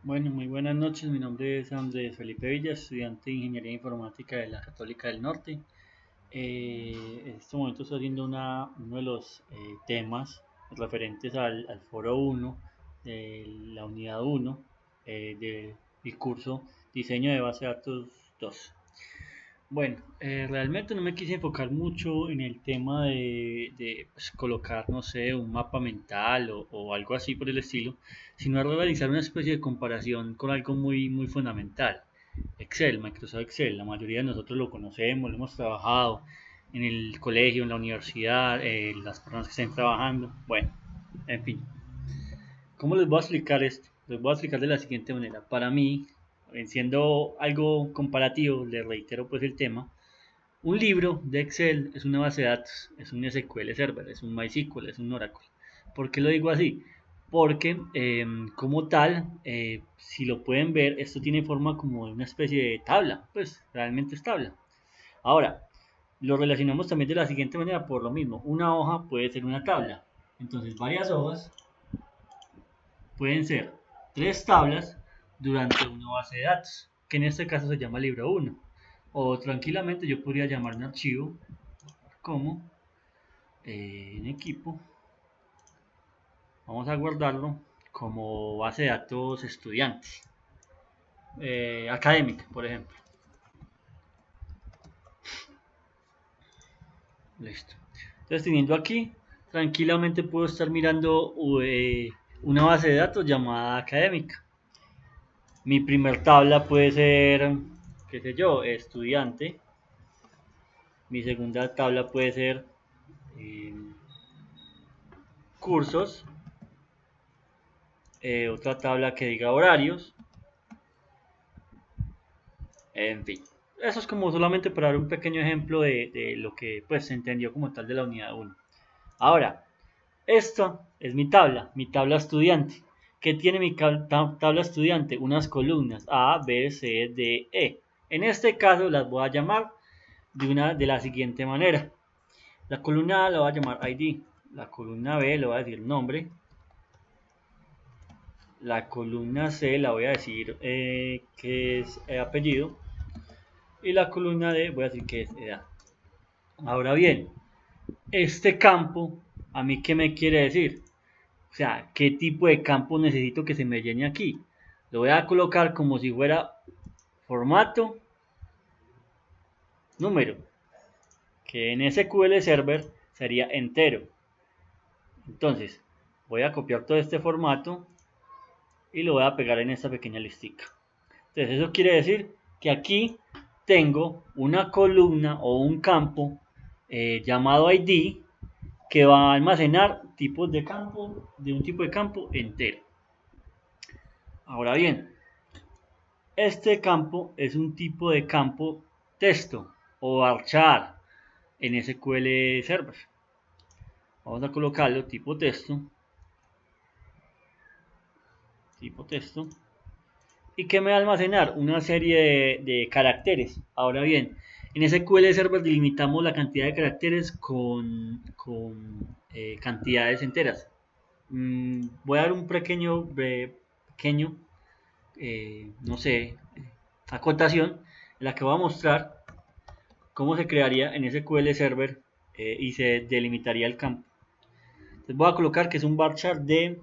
Bueno, muy buenas noches. Mi nombre es Andrés Felipe Villa, estudiante de Ingeniería Informática de la Católica del Norte. En este momento estoy haciendo uno de los temas referentes al Foro 1 de la Unidad 1 del curso Diseño de Base de Datos 2. Bueno, realmente no me quise enfocar mucho en el tema de colocar, no sé, un mapa mental o algo así por el estilo, sino a realizar una especie de comparación con algo muy fundamental. Excel, Microsoft Excel, la mayoría de nosotros lo conocemos, lo hemos trabajado en el colegio, en la universidad, las personas que estén trabajando. Bueno, en fin, ¿cómo les voy a explicar esto? Les voy a explicar de la siguiente manera. Para mí, siendo algo comparativo, les reitero pues el tema. Un libro de Excel es una base de datos, es un SQL Server, es un MySQL, es un Oracle. ¿Por qué lo digo así? Porque como tal, si lo pueden ver, esto tiene forma como de una especie de tabla, pues realmente es tabla. Ahora, lo relacionamos también de la siguiente manera por lo mismo. Una hoja puede ser una tabla. Entonces, varias hojas pueden ser tres tablas durante una base de datos, que en este caso se llama libro 1. O tranquilamente yo podría llamar un archivo como en equipo. Vamos a guardarlo como base de datos estudiantes, académica, por ejemplo. Listo. Entonces, teniendo aquí, tranquilamente puedo estar mirando una base de datos llamada académica. Mi primer tabla puede ser, qué sé yo, estudiante. Mi segunda tabla puede ser eh, cursos. Otra tabla que diga horarios. En fin, eso es como solamente para dar un pequeño ejemplo de lo que pues se entendió como tal de la unidad 1. Ahora, esta es mi tabla estudiante. ¿Qué tiene mi tabla estudiante? Unas columnas A, B, C, D, E. En este caso las voy a llamar de la siguiente manera. La columna A la voy a llamar ID. La columna B le voy a decir nombre. La columna C la voy a decir que es apellido. Y la columna D voy a decir que es edad. Ahora bien, este campo, ¿a mí qué me quiere decir? O sea, ¿qué tipo de campo necesito que se me llene aquí? Lo voy a colocar como si fuera formato, número, que en SQL Server sería entero. Entonces, voy a copiar todo este formato y lo voy a pegar en esta pequeña listica. Entonces, eso quiere decir que aquí tengo una columna o un campo llamado ID que va a almacenar tipos de campo, de un tipo de campo entero. Ahora bien, este campo es un tipo de campo texto o varchar en SQL Server. Vamos a colocarlo tipo texto, y que me va a almacenar una serie de caracteres. Ahora bien, en SQL Server delimitamos la cantidad de caracteres con cantidades enteras. Voy a dar un pequeño no sé, acotación en la que voy a mostrar cómo se crearía en SQL Server y se delimitaría el campo. Entonces voy a colocar que es un varchar de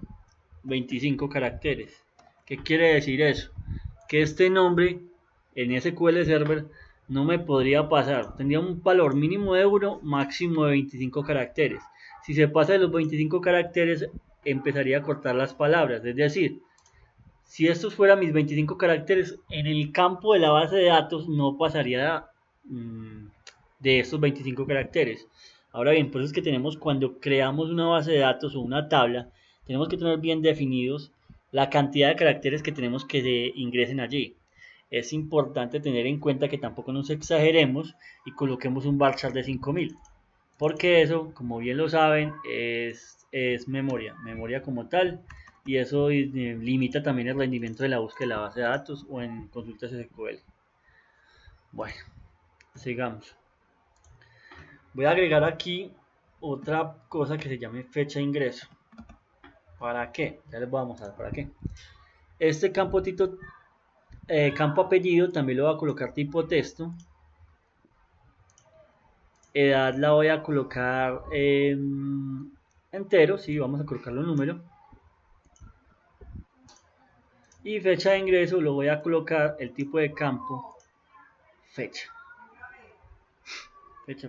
25 caracteres. ¿Qué quiere decir eso? Que este nombre en SQL Server no me podría pasar. Tendría un valor mínimo de 1, máximo de 25 caracteres. Si se pasa de los 25 caracteres, empezaría a cortar las palabras. Es decir, si estos fueran mis 25 caracteres, en el campo de la base de datos no pasaría de estos 25 caracteres. Ahora bien, por eso es que tenemos cuando creamos una base de datos o una tabla, tenemos que tener bien definidos la cantidad de caracteres que tenemos que se ingresen allí. Es importante tener en cuenta que tampoco nos exageremos y coloquemos un varchar de 5000, porque eso, como bien lo saben, es memoria como tal, y eso limita también el rendimiento de la búsqueda de la base de datos o en consultas SQL. Bueno, sigamos. Voy a agregar aquí otra cosa que se llame fecha de ingreso. ¿Para qué? Ya les voy a mostrar para qué. Este campo apellido también lo voy a colocar tipo texto. Edad la voy a colocar entero, sí, vamos a colocarlo en número. Y fecha de ingreso lo voy a colocar el tipo de campo fecha. Fecha.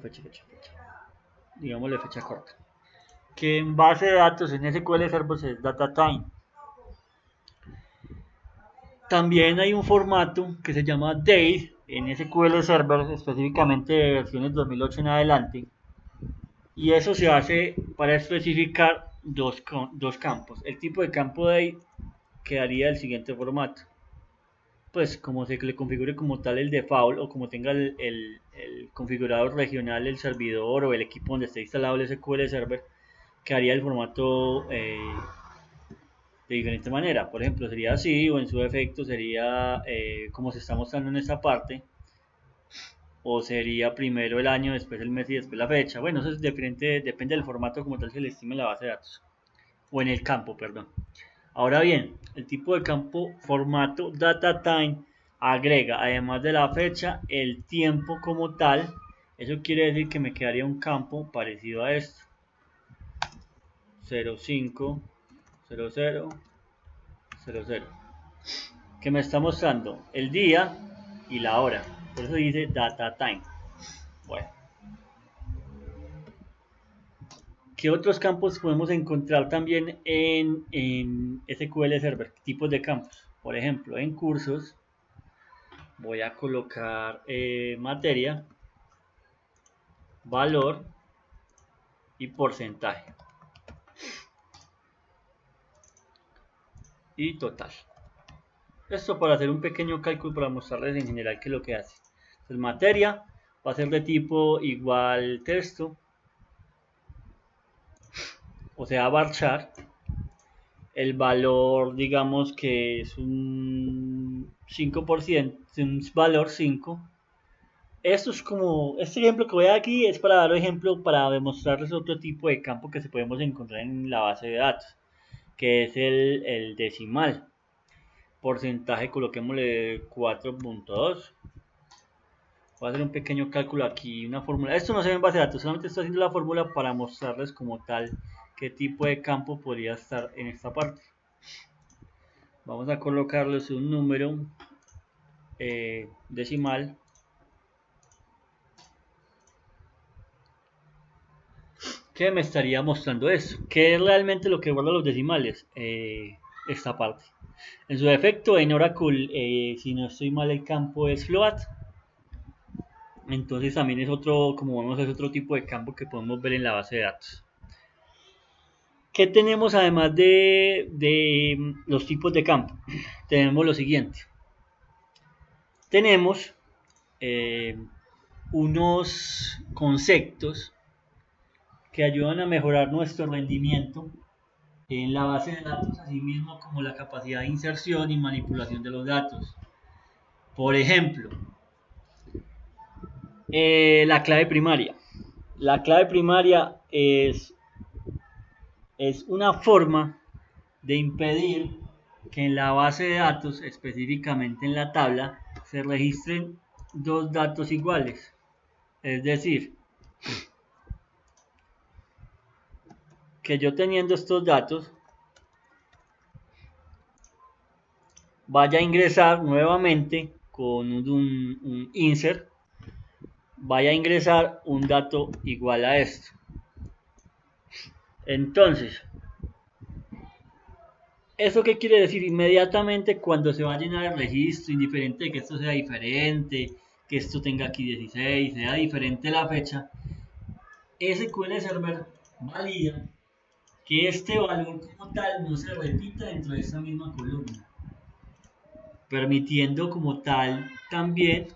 Digámosle fecha corta. Que en base de datos en SQL Server es data time. También hay un formato que se llama date en SQL Server, específicamente de versiones 2008 en adelante. Y eso se hace para especificar dos campos. El tipo de campo date quedaría del siguiente formato. Pues como se le configure como tal el default o como tenga el configurador regional el servidor o el equipo donde esté instalado el SQL Server, quedaría el formato de diferente manera. Por ejemplo, sería así, o en su defecto sería como se está mostrando en esta parte, o sería primero el año, después el mes y después la fecha. Bueno, eso es depende del formato como tal se le estime en la base de datos, o en el campo, perdón. Ahora bien, el tipo de campo formato data time agrega, además de la fecha, el tiempo como tal. Eso quiere decir que me quedaría un campo parecido a esto: 050000, que me está mostrando el día y la hora. Por eso dice data time. Bueno, ¿qué otros campos podemos encontrar también en SQL Server? Tipos de campos. Por ejemplo, en cursos voy a colocar materia, valor y porcentaje. Y total. Esto para hacer un pequeño cálculo para mostrarles en general qué es lo que hace. Entonces, materia va a ser de tipo igual texto, o sea, varchar. El valor, digamos que es un 5%, un valor 5. Esto es como, este ejemplo que voy a dar aquí es para dar un ejemplo para demostrarles otro tipo de campo que se podemos encontrar en la base de datos, que es el decimal. Porcentaje, coloquémosle 4.2. Voy a hacer un pequeño cálculo aquí, una fórmula. Esto no se ve en base de datos, solamente estoy haciendo la fórmula para mostrarles como tal qué tipo de campo podría estar en esta parte. Vamos a colocarles un número decimal. ¿Qué me estaría mostrando eso? ¿Qué es realmente lo que guarda los decimales? Esta parte. En su defecto, en Oracle, si no estoy mal, el campo es float. Entonces también es otro, como vemos, es otro tipo de campo que podemos ver en la base de datos. ¿Qué tenemos además de los tipos de campo? Tenemos lo siguiente. Tenemos unos conceptos que ayudan a mejorar nuestro rendimiento en la base de datos, así mismo como la capacidad de inserción y manipulación de los datos. Por ejemplo, la clave primaria. La clave primaria es una forma de impedir que en la base de datos, específicamente en la tabla, se registren dos datos iguales. Es decir, que yo teniendo estos datos vaya a ingresar nuevamente con un insert, vaya a ingresar un dato igual a esto. Entonces, ¿eso qué quiere decir? Inmediatamente cuando se va a llenar el registro, indiferente de que esto sea diferente, que esto tenga aquí 16, sea diferente la fecha, SQL Server valida que este valor como tal no se repita dentro de esta misma columna, permitiendo como tal también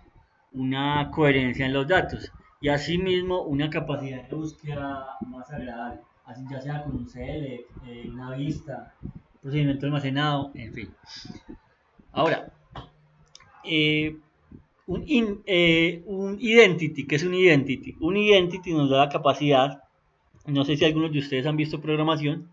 una coherencia en los datos y asimismo una capacidad de búsqueda más agradable, así ya sea con un select, una vista, procedimiento almacenado, en fin. Ahora, un identity, ¿qué es un identity? Un identity nos da la capacidad, no sé si algunos de ustedes han visto programación,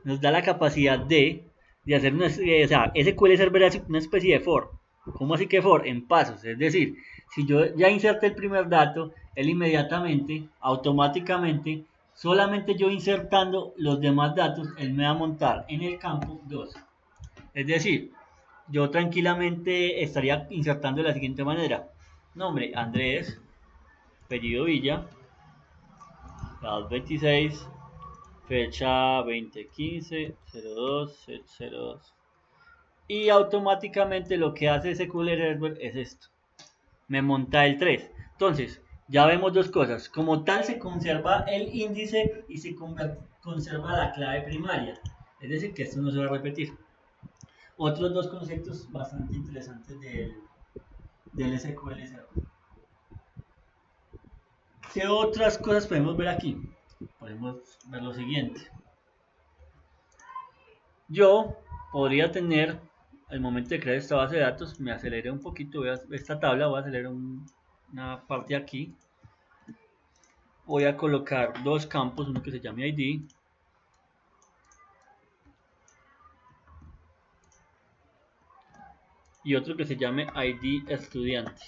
nos da la capacidad de de hacer una, o sea, SQL Server es una especie de for. ¿Cómo así que for? En pasos, es decir, si yo ya inserté el primer dato, él inmediatamente, automáticamente, solamente yo insertando los demás datos, él me va a montar en el campo 2. Es decir, yo tranquilamente estaría insertando de la siguiente manera: nombre Andrés, apellido Villa, edad 26, fecha 2015, 02, 02. Y automáticamente lo que hace ese SQL Server es esto: me monta el 3. Entonces, ya vemos dos cosas. Como tal, se conserva el índice y se conserva la clave primaria. Es decir, que esto no se va a repetir. Otros dos conceptos bastante interesantes del SQL Server. ¿Qué otras cosas podemos ver aquí? Podemos ver lo siguiente. Yo podría tener, al momento de crear esta base de datos, me aceleré un poquito, esta tabla, voy a acelerar una parte aquí. Voy a colocar dos campos, uno que se llame ID y otro que se llame ID estudiante.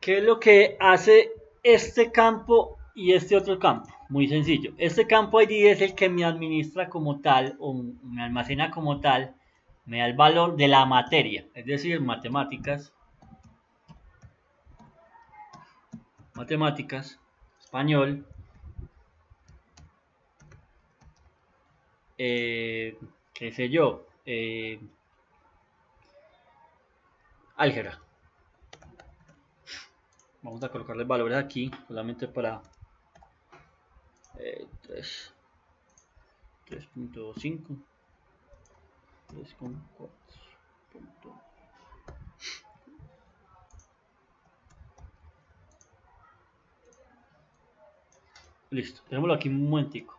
¿Qué es lo que hace este campo y este otro campo? Muy sencillo. Este campo ID es el que me administra como tal, o me almacena como tal, me da el valor de la materia, es decir, matemáticas, español, qué sé yo, álgebra. Vamos a colocarle valores aquí, solamente para 3.5, 3.4. Listo, tenemos aquí un momentico.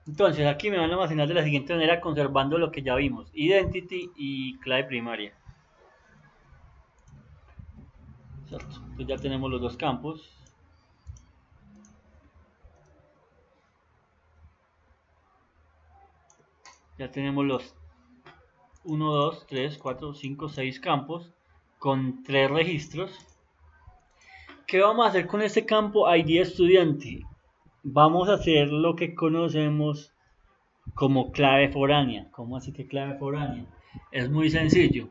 Entonces aquí me van a almacenar de la siguiente manera, conservando lo que ya vimos: identity y clave primaria. ¿Cierto? Entonces ya tenemos los dos campos. Ya tenemos los 1, 2, 3, 4, 5, 6 campos con 3 registros. ¿Qué vamos a hacer con este campo ID estudiante? Vamos a hacer lo que conocemos como clave foránea. ¿Cómo así que clave foránea? Es muy sencillo.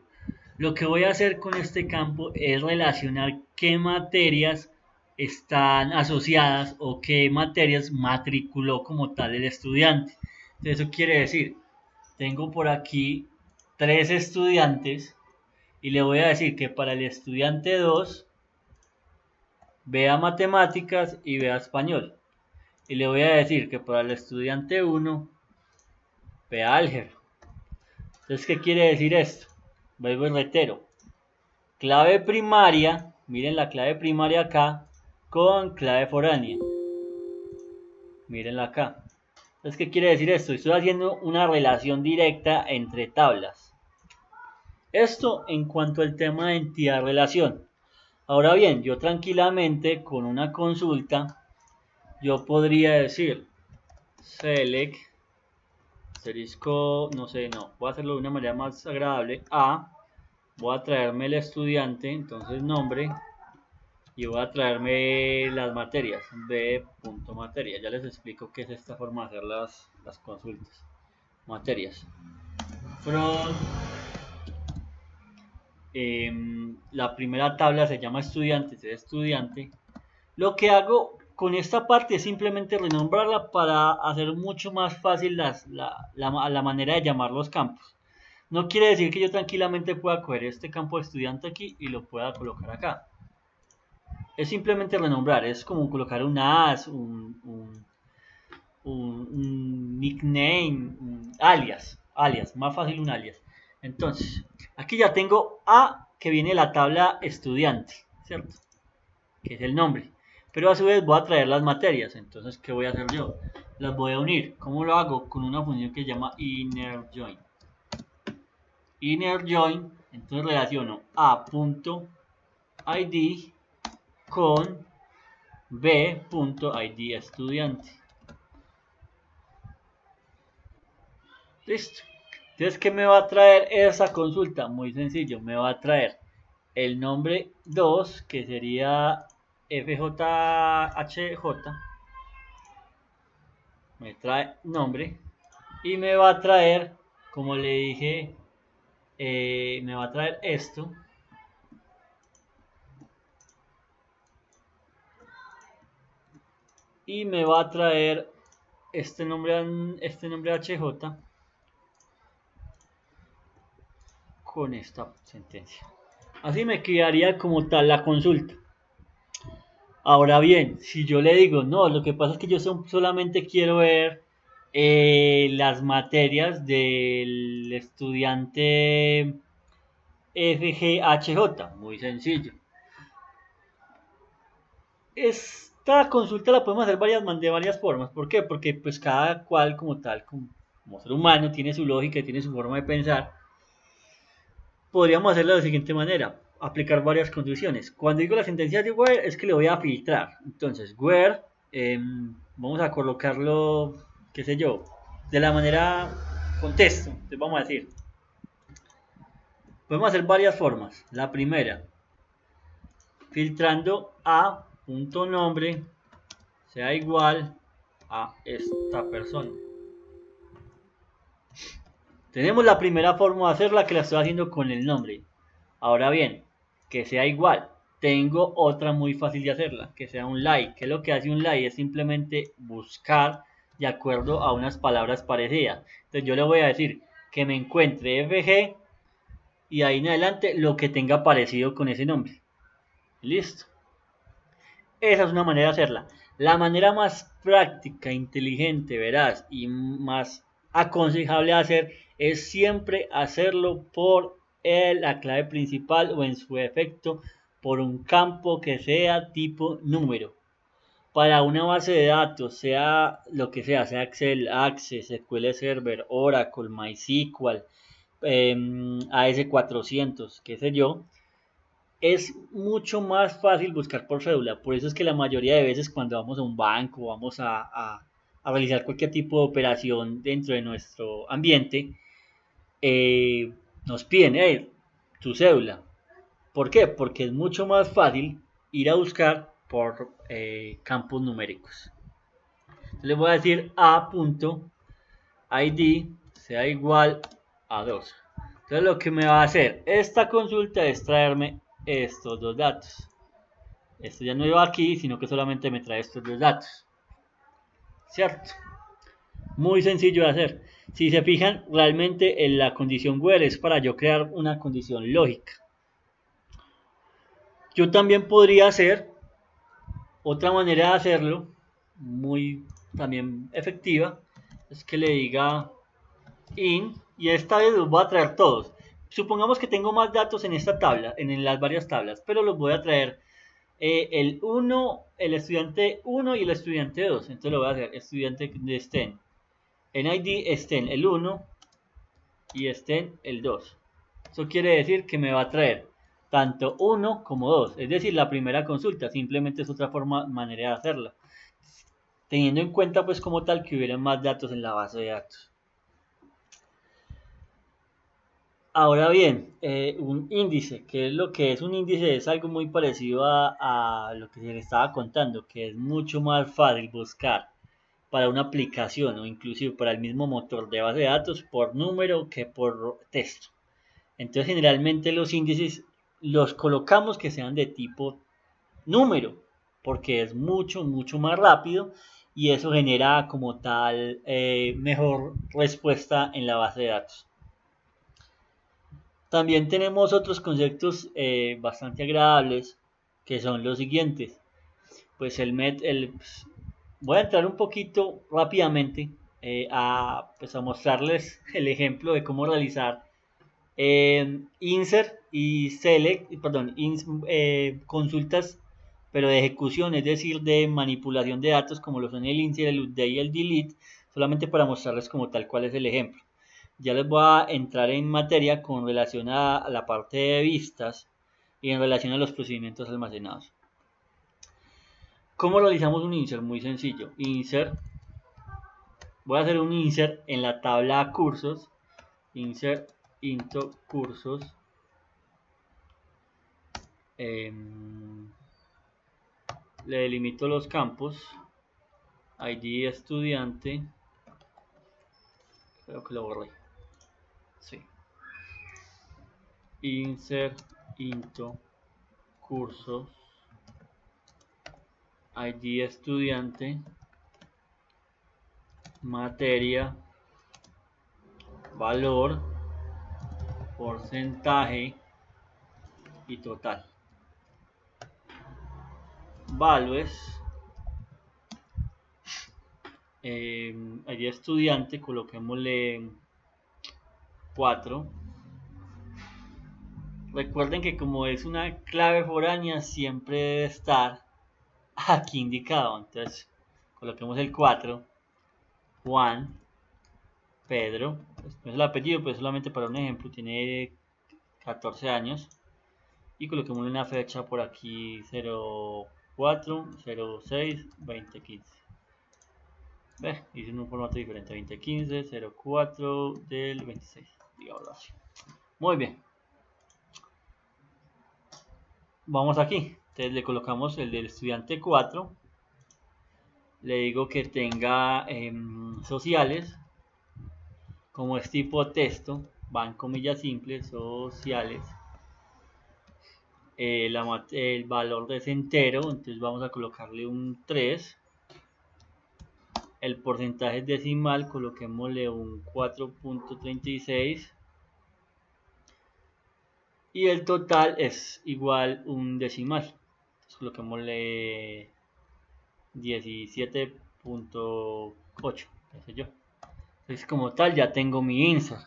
Lo que voy a hacer con este campo es relacionar qué materias están asociadas o qué materias matriculó como tal el estudiante. Entonces, eso quiere decir, tengo por aquí 3 estudiantes y le voy a decir que para el estudiante 2 vea matemáticas y vea español. Y le voy a decir que para el estudiante 1 vea álgebra. Entonces, ¿qué quiere decir esto? Vuelvo y reitero. Clave primaria, miren la clave primaria acá, con clave foránea. Mírenla acá. Entonces, ¿qué quiere decir esto? Estoy haciendo una relación directa entre tablas. Esto en cuanto al tema de entidad-relación. Ahora bien, yo tranquilamente con una consulta, yo podría decir select asterisco, no sé, no, voy a hacerlo de una manera más agradable, voy a traerme el estudiante, entonces nombre, y voy a traerme las materias, b.materia. Ya les explico qué es esta forma de hacer las consultas. Materias. From, la primera tabla se llama estudiantes, es estudiante. Lo que hago con esta parte es simplemente renombrarla para hacer mucho más fácil la manera de llamar los campos. No quiere decir que yo tranquilamente pueda coger este campo de estudiante aquí y lo pueda colocar acá. Es simplemente renombrar, es como colocar un as, un nickname, un alias, más fácil un alias. Entonces, aquí ya tengo A, que viene de la tabla estudiante, ¿cierto? Que es el nombre. Pero a su vez voy a traer las materias. Entonces, ¿qué voy a hacer yo? Las voy a unir. ¿Cómo lo hago? Con una función que se llama inner join. Inner join, entonces relaciono a.id con b.id estudiante. Listo. Entonces, ¿qué me va a traer esa consulta? Muy sencillo, me va a traer el nombre 2, que sería FJHJ, me trae nombre, y me va a traer, como le dije, me va a traer esto, y me va a traer este nombre HJ con esta sentencia. Así me quedaría como tal la consulta. Ahora bien, si yo le digo, no, lo que pasa es que yo solamente quiero ver las materias del estudiante FGHJ, muy sencillo. Esta consulta la podemos hacer de varias formas. ¿Por qué? Porque pues cada cual como tal, como ser humano, tiene su lógica, tiene su forma de pensar. Podríamos hacerlo de la siguiente manera, aplicar varias condiciones. Cuando digo la sentencia de where es que le voy a filtrar. Entonces, where, vamos a colocarlo, qué sé yo, de la manera contexto. Entonces vamos a decir, podemos hacer varias formas. La primera, filtrando a punto nombre sea igual a esta persona. Tenemos la primera forma de hacerla, que la estoy haciendo con el nombre. Ahora bien, que sea igual. Tengo otra muy fácil de hacerla, que sea un like. ¿Qué es lo que hace un like? Es simplemente buscar de acuerdo a unas palabras parecidas. Entonces yo le voy a decir que me encuentre FG y ahí en adelante lo que tenga parecido con ese nombre. Listo. Esa es una manera de hacerla. La manera más práctica, inteligente, veraz y más aconsejable de hacer es siempre hacerlo por la clave principal o en su efecto por un campo que sea tipo número. Para una base de datos, sea lo que sea Excel, Access, SQL Server, Oracle, MySQL, AS400, qué sé yo, es mucho más fácil buscar por cédula. Por eso es que la mayoría de veces cuando vamos a un banco, vamos a realizar cualquier tipo de operación dentro de nuestro ambiente, nos piden tu cédula. ¿Por qué? Porque es mucho más fácil ir a buscar por campos numéricos. Le voy a decir a.id sea igual a 2. Entonces lo que me va a hacer esta consulta es traerme estos dos datos. Esto ya no iba aquí, sino que solamente me trae estos dos datos. ¿Cierto? Muy sencillo de hacer. Si se fijan, realmente en la condición where es para yo crear una condición lógica. Yo también podría hacer otra manera de hacerlo, muy también efectiva, es que le diga in y esta vez los voy a traer todos. Supongamos que tengo más datos en esta tabla, en las varias tablas, pero los voy a traer el 1, el estudiante 1 y el estudiante 2. Entonces lo voy a hacer estudiante de STEM. En ID STEM el 1 y STEM el 2. Eso quiere decir que me va a traer tanto 1 como 2. Es decir, la primera consulta. Simplemente es otra manera de hacerla. Teniendo en cuenta pues como tal que hubieran más datos en la base de datos. Ahora bien, un índice, ¿qué es lo que es un índice? Es algo muy parecido a lo que se le estaba contando, que es mucho más fácil buscar para una aplicación o inclusive para el mismo motor de base de datos por número que por texto. Entonces generalmente los índices los colocamos que sean de tipo número, porque es mucho más rápido y eso genera como tal mejor respuesta en la base de datos. También tenemos otros conceptos bastante agradables que son los siguientes. Pues voy a entrar un poquito rápidamente pues a mostrarles el ejemplo de cómo realizar insert y select, perdón, consultas, pero de ejecución, es decir, de manipulación de datos como lo son el insert, el update y el delete, solamente para mostrarles como tal cuál es el ejemplo. Ya les voy a entrar en materia con relación a la parte de vistas y en relación a los procedimientos almacenados. ¿Cómo realizamos un insert? Muy sencillo. Insert voy a hacer un insert en la tabla cursos, insert into cursos, le delimito los campos, ID estudiante, creo que lo borré, sí, insert into cursos, ID estudiante, materia, valor, porcentaje y total. Values, ID estudiante, coloquémosle 4. Recuerden que como es una clave foránea, siempre debe estar aquí indicado. Entonces, coloquemos el 4. Juan Pedro. No es el apellido, pero solamente para un ejemplo. Tiene 14 años. Y coloquemos una fecha por aquí: 04 06 2015. Hice en un formato diferente: 2015 04 del 26. Digamos así. Muy bien. Vamos aquí. Entonces le colocamos el del estudiante 4. Le digo que tenga sociales. Como es tipo texto, van comillas simples, sociales. El valor es entero, entonces vamos a colocarle un 3. El porcentaje decimal, coloquémosle un 4.36. Y el total es igual un decimal. Entonces coloquémosle 17.8, qué sé yo. Entonces como tal ya tengo mi insert.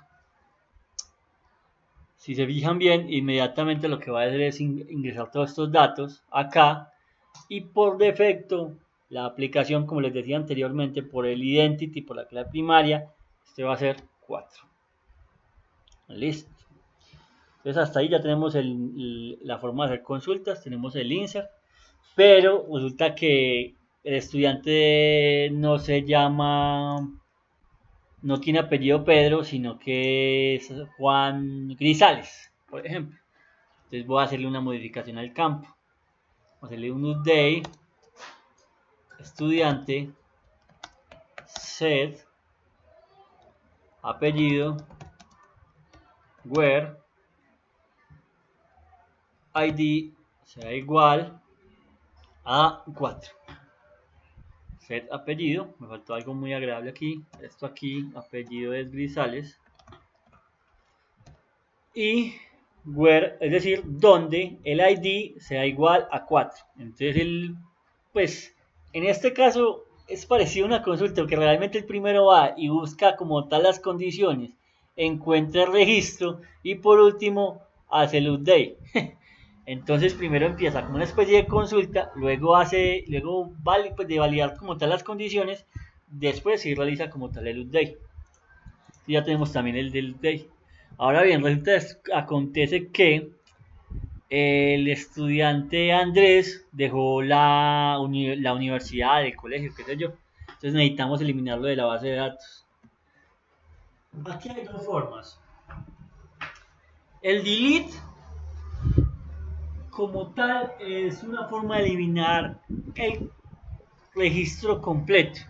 Si se fijan bien, inmediatamente lo que va a hacer es ingresar todos estos datos acá y por defecto la aplicación, como les decía anteriormente, por el identity, por la clave primaria, este va a ser 4. Listo. Entonces hasta ahí ya tenemos la forma de hacer consultas, tenemos el insert, pero resulta que el estudiante no se llama, no tiene apellido Pedro, sino que es Juan Grisales, por ejemplo. Entonces voy a hacerle una modificación al campo. Voy a hacerle un update, estudiante, set, apellido, where, ID será igual a 4. Set apellido, me faltó algo muy agradable aquí. Esto aquí, apellido es Grisales. Y where, es decir, donde el ID sea igual a 4. Entonces, pues, en este caso es parecido a una consulta, porque realmente el primero va y busca como tal las condiciones, encuentra el registro y por último hace el update. Entonces primero empieza como una especie de consulta, luego vale, pues, de validar como tal las condiciones, después sí realiza como tal el update. Y ya tenemos también el del update. Ahora bien, acontece que el estudiante Andrés dejó la universidad, el colegio, qué sé yo. Entonces necesitamos eliminarlo de la base de datos. Aquí hay dos formas. El delete como tal es una forma de eliminar el registro completo.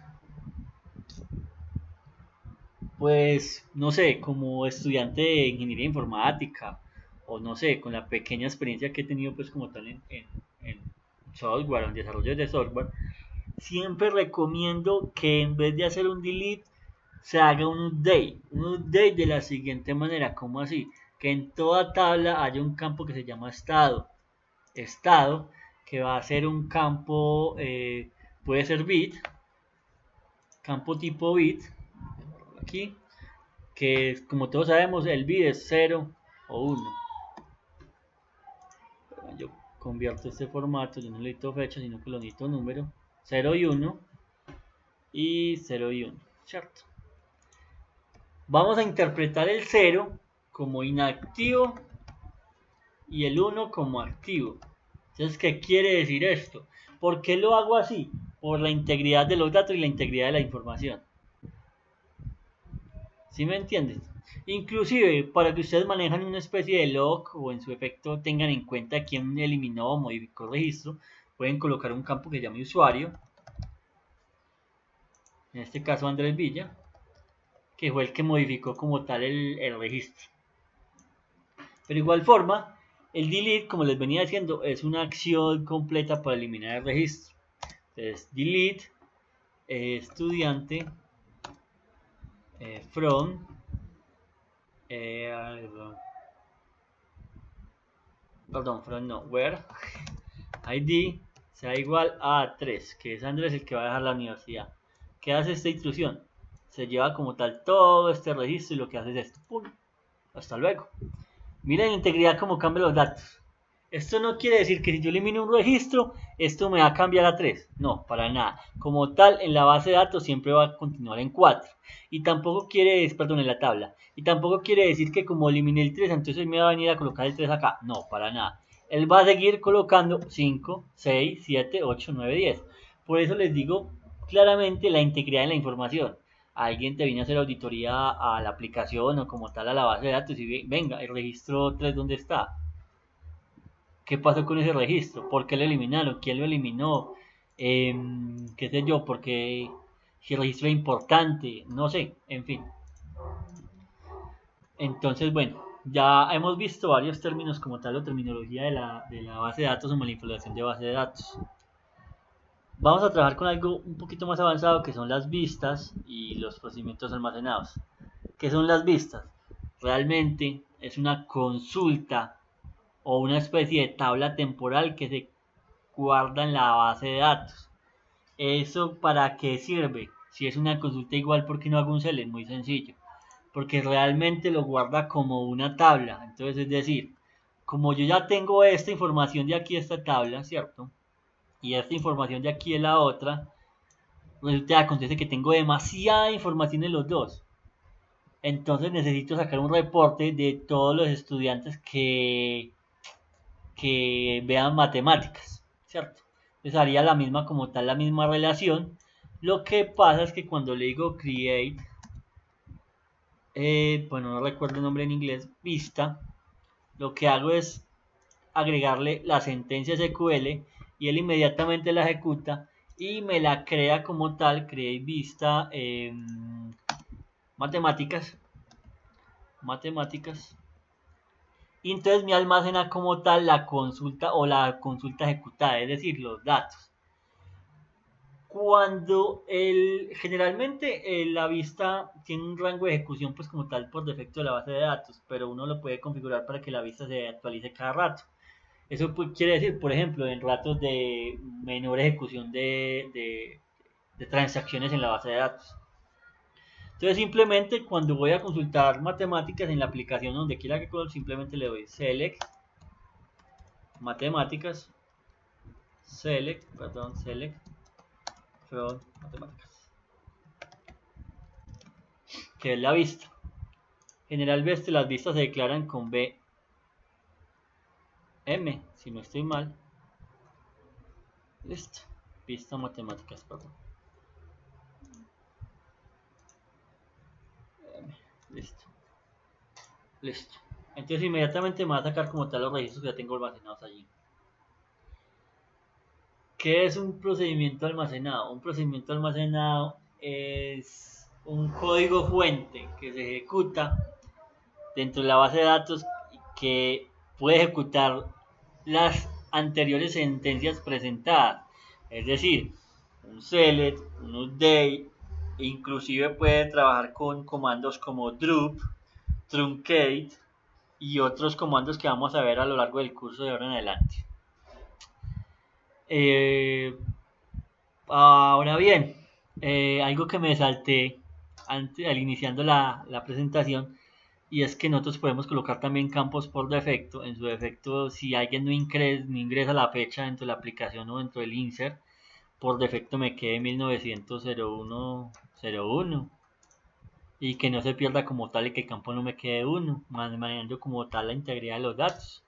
Pues no sé, como estudiante de ingeniería informática o no sé, con la pequeña experiencia que he tenido pues como tal en software, en desarrollo de software, siempre recomiendo que en vez de hacer un delete se haga un update de la siguiente manera. ¿Cómo así? Que en toda tabla haya un campo que se llama estado, que va a ser un campo, puede ser bit, campo tipo bit, aquí, que como todos sabemos el bit es 0 o 1. Yo convierto este formato, yo no necesito fecha, sino que lo necesito número, 0 y 1, y 0 y 1, ¿cierto? Vamos a interpretar el 0 como inactivo y el 1 como activo. Entonces, ¿qué quiere decir esto? ¿Por qué lo hago así? Por la integridad de los datos y la integridad de la información. ¿Sí me entienden? Inclusive, para que ustedes manejen una especie de log o en su efecto tengan en cuenta quién eliminó o modificó el registro, pueden colocar un campo que llame usuario, en este caso Andrés Villa, que fue el que modificó como tal el registro. Pero igual forma, el delete, como les venía diciendo, es una acción completa para eliminar el registro. Entonces, delete estudiante from from no, where id sea igual a 3, que es Andrés el que va a dejar la universidad. ¿Qué hace esta instrucción? Se lleva como tal todo este registro y lo que hace es esto. ¡Pum! Hasta luego. Miren la integridad como cambia los datos. Esto no quiere decir que si yo elimino un registro, esto me va a cambiar a 3. No, para nada. Como tal, en la base de datos siempre va a continuar en 4. Y tampoco quiere decir, perdón, en la tabla. Y tampoco quiere decir que como eliminé el 3, entonces me va a venir a colocar el 3 acá. No, para nada. Él va a seguir colocando 5, 6, 7, 8, 9, 10. Por eso les digo claramente la integridad en la información. Alguien te viene a hacer auditoría a la aplicación o como tal a la base de datos y venga, el registro 3, ¿dónde está? ¿Qué pasó con ese registro? ¿Por qué lo eliminaron? ¿Quién lo eliminó? ¿Qué sé yo? Porque si el registro es importante, no sé, en fin. Entonces, bueno, ya hemos visto varios términos como tal o terminología de la base de datos o manipulación de base de datos. Vamos a trabajar con algo un poquito más avanzado que son las vistas y los procedimientos almacenados. ¿Qué son las vistas? Realmente es una consulta o una especie de tabla temporal que se guarda en la base de datos. ¿Eso para qué sirve? Si es una consulta igual, ¿por qué no hago un select? Muy sencillo. Porque realmente lo guarda como una tabla. Entonces, es decir, como yo ya tengo esta información de aquí, esta tabla, ¿cierto? Y esta información de aquí es la otra, resulta acontece que tengo demasiada información en los dos. Entonces necesito sacar un reporte de todos los estudiantes que vean matemáticas, ¿cierto? Entonces haría la misma como tal, la misma relación. Lo que pasa es que cuando le digo create, bueno, no recuerdo el nombre en inglés, vista, lo que hago es agregarle la sentencia SQL y él inmediatamente la ejecuta y me la crea como tal, create vista matemáticas, matemáticas, y entonces me almacena como tal la consulta o la consulta ejecutada, es decir, los datos. Cuando generalmente la vista tiene un rango de ejecución pues como tal por defecto de la base de datos, pero uno lo puede configurar para que la vista se actualice cada rato. Eso quiere decir, por ejemplo, en ratos de menor ejecución de transacciones en la base de datos. Entonces simplemente cuando voy a consultar matemáticas en la aplicación donde quiera que simplemente le doy select matemáticas, select from matemáticas, que es la vista. Generalmente las vistas se declaran con BM, si no estoy mal. Listo. Vista matemáticas, perdón. Listo. Listo. Entonces inmediatamente me va a sacar como tal los registros que ya tengo almacenados allí. ¿Qué es un procedimiento almacenado? Un procedimiento almacenado es un código fuente que se ejecuta dentro de la base de datos que puede ejecutar las anteriores sentencias presentadas. Es decir, un select, un update, inclusive puede trabajar con comandos como drop, truncate y otros comandos que vamos a ver a lo largo del curso de ahora en adelante. Ahora bien, algo que me salté al iniciando la presentación, y es que nosotros podemos colocar también campos por defecto. En su defecto, si alguien no ingresa la fecha dentro de la aplicación o dentro del insert, por defecto me quede 1900-01 y que no se pierda como tal y que el campo no me quede 1, manejando como tal la integridad de los datos.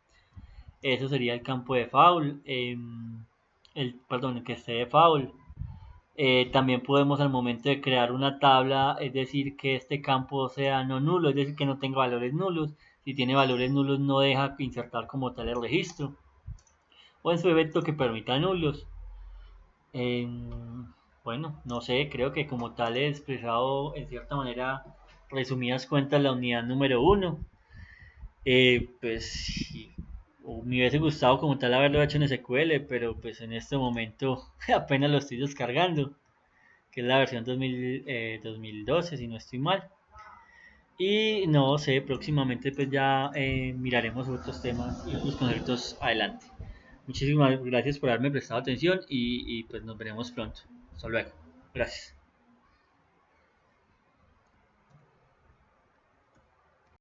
Eso sería el campo de foul, perdón, que esté de foul. También podemos al momento de crear una tabla, es decir, que este campo sea no nulo, es decir, que no tenga valores nulos. Si tiene valores nulos no deja insertar como tal el registro. O en su evento que permita nulos. Eh, bueno, no sé, creo que como tal he expresado en cierta manera, resumidas cuentas, la unidad número uno. Pues sí, me hubiese gustado como tal haberlo hecho en SQL, pero pues en este momento apenas lo estoy descargando, que es la versión 2012, si no estoy mal. Y no sé, próximamente pues ya miraremos otros temas y otros conceptos adelante. Muchísimas gracias por haberme prestado atención y pues nos veremos pronto. Hasta luego. Gracias.